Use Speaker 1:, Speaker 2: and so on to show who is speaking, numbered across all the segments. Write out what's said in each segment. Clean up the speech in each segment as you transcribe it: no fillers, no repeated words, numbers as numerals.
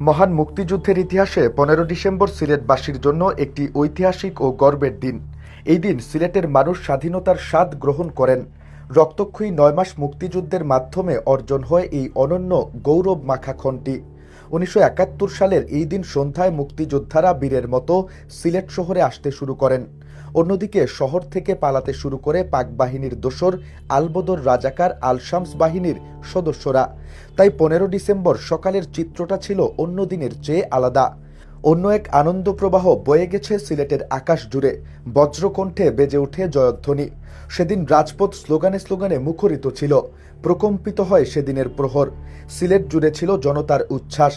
Speaker 1: মহান মুক্তিযুদ্ধের ইতিহাসে 15 ডিসেম্বর সিলেটবাসীর জন্য একটি ঐতিহাসিক ও গর্বের দিন। এই দিন সিলেটের মানুষ স্বাধীনতার স্বাদ গ্রহণ করেন। রক্তক্ষয়ী 9 মাস মুক্তিযুদ্ধের মাধ্যমে অর্জন হয় এই অনন্য গৌরব মাখা ক্ষণটি। 1971 সালের এই দিন সন্ধ্যায় মুক্তিযোদ্ধারা বীরের মতো সিলেট শহরে আসতে শুরু করেন। অন্যদিকে শহর থেকে পালাতে শুরু করে পাক বাহিনীর দোসর আলবদর রাজাকার আল শামস বাহিনীর সদস্যরা। তাই 15 ডিসেম্বর সকালের চিত্রটা ছিল অন্য দিনের চেয়ে আলাদা। অন্য এক আনন্দ প্রবাহ বয়ে গেছে সিলেটের আকাশ জুড়ে। বজ্রকণ্ঠে বেজে ওঠে জয়ধ্বনি। সেদিন রাজপথ স্লোগানে স্লোগানে মুখরিত ছিল। প্রকম্পিত হয় সেদিনের প্রহর। সিলেট জুড়ে ছিল জনতার উচ্ছ্বাস।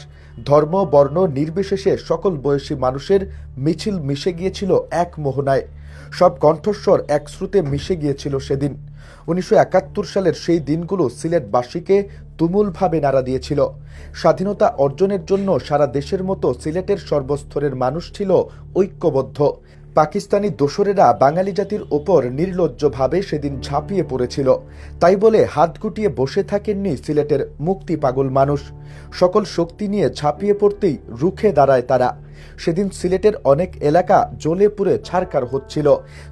Speaker 1: ধর্ম বর্ণ নির্বিশেষে সকল বয়সী মানুষের মিছিল মিশে গিয়েছিল এক মোহনায়। সব কণ্ঠস্বর এক শ্রুতে মিশে গিয়েছিল সেদিন। 1971 সালের সেই দিনগুলো সিলেটবাসীকে তুমুলভাবে নাড়া দিয়েছিল। স্বাধীনতা অর্জনের জন্য সারা দেশের মতো সিলেটের সর্বস্তরের মানুষ ছিল ঐক্যবদ্ধ। পাকিস্তানি দোসরেরা বাঙালি জাতির ওপর নির্লজ্জভাবে সেদিন ঝাঁপিয়ে পড়েছিল। তাই বলে হাত গুটিয়ে বসে থাকেননি সিলেটের মুক্তি পাগল মানুষ। সকল শক্তি নিয়ে ঝাঁপিয়ে পড়তেই রুখে দাঁড়ায় তারা। সেদিন সিলেটের অনেক এলাকা জ্বলে পুড়ে ছারখার হচ্ছিল।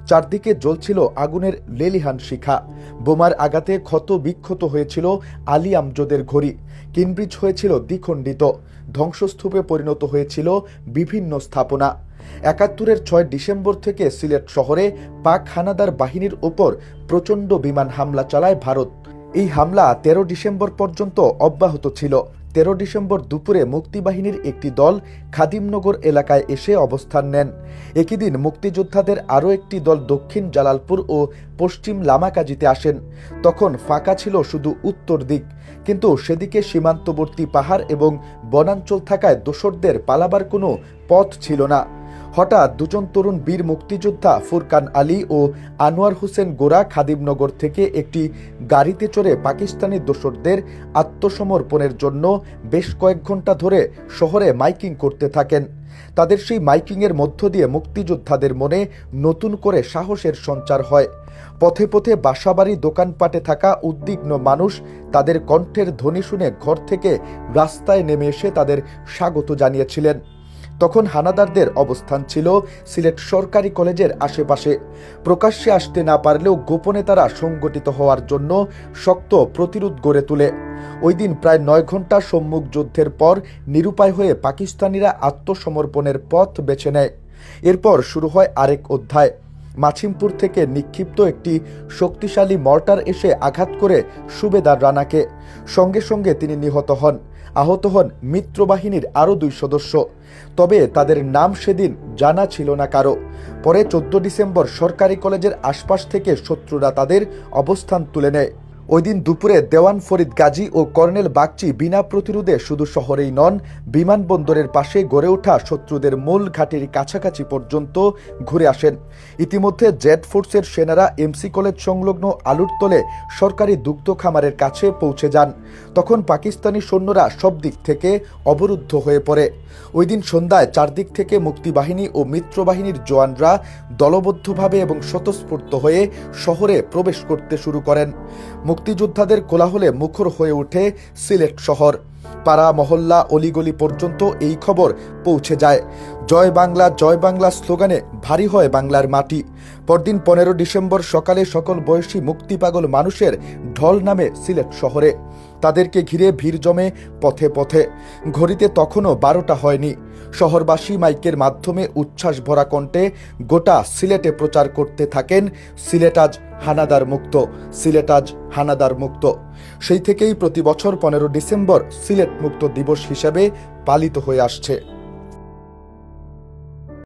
Speaker 1: চারদিকে জ্বলছিল আগুনের লেলিহান শিখা। বোমার আঘাতে ক্ষত বিক্ষত হয়েছিল আলী আমজদের ঘড়ি। কেমব্রিজ হয়েছিল দ্বিখণ্ডিত। ধ্বংসস্তূপে পরিণত হয়েছিল বিভিন্ন স্থাপনা। 71-এর 6 ডিসেম্বর থেকে সিলেট শহরে পাক হানাদার বাহিনীর ওপর প্রচণ্ড বিমান হামলা চালায় ভারত। এই হামলা 13 ডিসেম্বর পর্যন্ত অব্যাহত ছিল। 13 ডিসেম্বর দুপুরে মুক্তিবাহিনীর একটি দল খাদিমনগর এলাকায় এসে অবস্থান নেন। একই দিন মুক্তিযোদ্ধাদের আরও একটি দল দক্ষিণ জালালপুর ও পশ্চিম লামাকাজিতে আসেন। তখন ফাঁকা ছিল শুধু উত্তর দিক, কিন্তু সেদিকে সীমান্তবর্তী পাহাড় এবং বনাঞ্চল থাকায় দোসরদের পালাবার কোনো পথ ছিল না। হঠাৎ দুজন তরুণ বীর মুক্তিযোদ্ধা ফুরকান আলী ও আনোয়ার হোসেন গোরা খাদিমনগর থেকে একটি গাড়িতে চড়ে পাকিস্তানি দোসরদের আত্মসমর্পণের জন্য বেশ কয়েক ঘন্টা ধরে শহরে মাইকিং করতে থাকেন। তাদের সেই মাইকিংয়ের মধ্য দিয়ে মুক্তিযোদ্ধাদের মনে নতুন করে সাহসের সঞ্চার হয়। পথে পথে বাসাবাড়ি দোকানপাটে থাকা উদ্বিগ্ন মানুষ তাদের কণ্ঠের ধ্বনি শুনে ঘর থেকে রাস্তায় নেমে এসে তাদের স্বাগত জানিয়েছিলেন। তখন হানাদারদের অবস্থান ছিল সিলেট সরকারি কলেজের আশেপাশে। প্রকাশ্যে আসতে না পারলেও গোপনে তারা সংগঠিত হওয়ার জন্য শক্ত প্রতিরোধ গড়ে তোলে। ওই দিন প্রায় 9 ঘন্টা সম্মুখ যুদ্ধের পর নিরুপায় হয়ে পাকিস্তানিরা আত্মসমর্পণের পথ বেছে নেয়। এরপর শুরু হয় আরেক অধ্যায়। মাছিমপুর থেকে নিক্ষিপ্ত একটি শক্তিশালী মর্টার এসে আঘাত করে সুবেদার রানাকে। সঙ্গে সঙ্গে তিনি নিহত হন। আহত হন মিত্রবাহিনীর আরও 2 সদস্য। তবে তাদের নাম সেদিন জানা ছিল না কারো। পরে 14 ডিসেম্বর সরকারি কলেজের আশপাশ থেকে শত্রুরা তাদের অবস্থান তুলে নেয়। ওই দিন দুপুরে দেওয়ান ফরিদ গাজী ও কর্নেল বাগচি বিনা প্রতিরোধে শুধু শহরেই নন, বিমানবন্দরের পাশে গড়ে ওঠা শত্রুদের মূল ঘাটির কাছাকাছি পর্যন্ত ঘুরে আসেন। ইতিমধ্যে জেড ফোর্সের সেনারা এমসি কলেজ সংলগ্ন আলুরতলে সরকারি দুগ্ধ খামারের কাছে পৌঁছে যান। তখন পাকিস্তানি সৈন্যরা সব দিক থেকে অবরুদ্ধ হয়ে পড়ে। ওই দিন সন্ধ্যায় চারদিক থেকে মুক্তিবাহিনী ও মিত্রবাহিনীর জওয়ানরা দলবদ্ধভাবে এবং স্বতঃস্ফূর্ত হয়ে শহরে প্রবেশ করতে শুরু করেন। মুক্তিযোদ্ধাদের কোলাহলে মুখর হয়ে ওঠে সিলেট শহর। পাড়া মহল্লা অলিগলি পর্যন্ত এই খবর পৌঁছে যায়। জয় বাংলা স্লোগানে ভারী হয় বাংলার মাটি। পরদিন 15 ডিসেম্বর সকালে সকল বয়সী মুক্তিপাগল মানুষের ঢল নামে সিলেট শহরে। তাদেরকে ঘিরে ভিড় জমে পথে পথে। ঘড়িতে তখনও 12টা হয়নি। শহরবাসী মাইকের মাধ্যমে উচ্ছ্বাস ভরা কণ্ঠে গোটা সিলেটে প্রচার করতে থাকেন, সিলেট আজ হানাদার মুক্ত, সিলেট আজ হানাদার মুক্ত। সেই থেকেই প্রতি বছর 15 ডিসেম্বর সিলেট মুক্ত দিবস হিসেবে পালিত হয়ে আসছে।